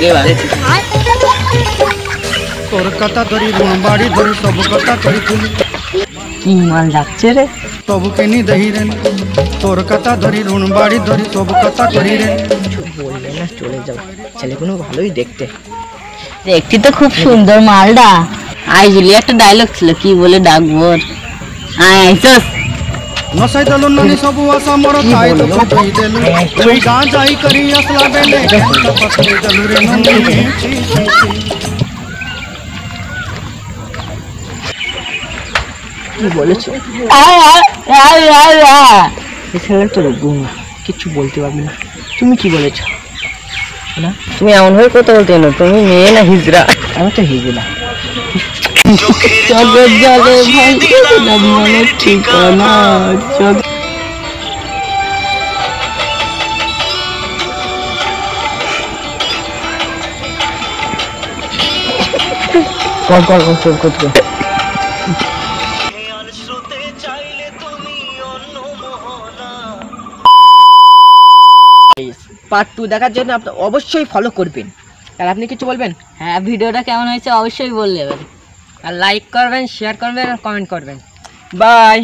রে বাড়ি তোর কথা ধরি ঋণ বাড়ি ধরি সব কথা কইছিলি কি মাল যাচ্ছে রে সব কেনি দেহি রে তোর কথা ধরি ঋণ বাড়ি ধরি সব কথা করি রে বললে না চলে যাও ছেলেগুলো ভালোই দেখতে দেখতে তো খুব সুন্দর মালটা আই জুলি একটা ডায়লগ ছিল কি বলে ডাকবো আয় আইসস নসাই দলু নানি সব আশা মোর তাই তো কই দেলু তুই গা যাই করি আসলা বেলে পছরে দলু রে ননি কি বলেছো এই ছেলেটা তো গুণা কিছু বলতে পারবে না তুমি কি বলেছো না তুমি এমন ভাবে কথা বলতে না তুমি মেয়ে না হিজড়া আমি তো হিজড়া চোখের জলে ভাসিলাম মনের ঠিকানা চোখ কর পার্ট 2 দেখার জন্য আপনি অবশ্যই ফলো করবেন আর আপনি কিছু বলবেন হ্যাঁ ভিডিওটা কেমন হয়েছে অবশ্যই বললে আর লাইক করবেন শেয়ার করবেন আর কমেন্ট করবেন বাই।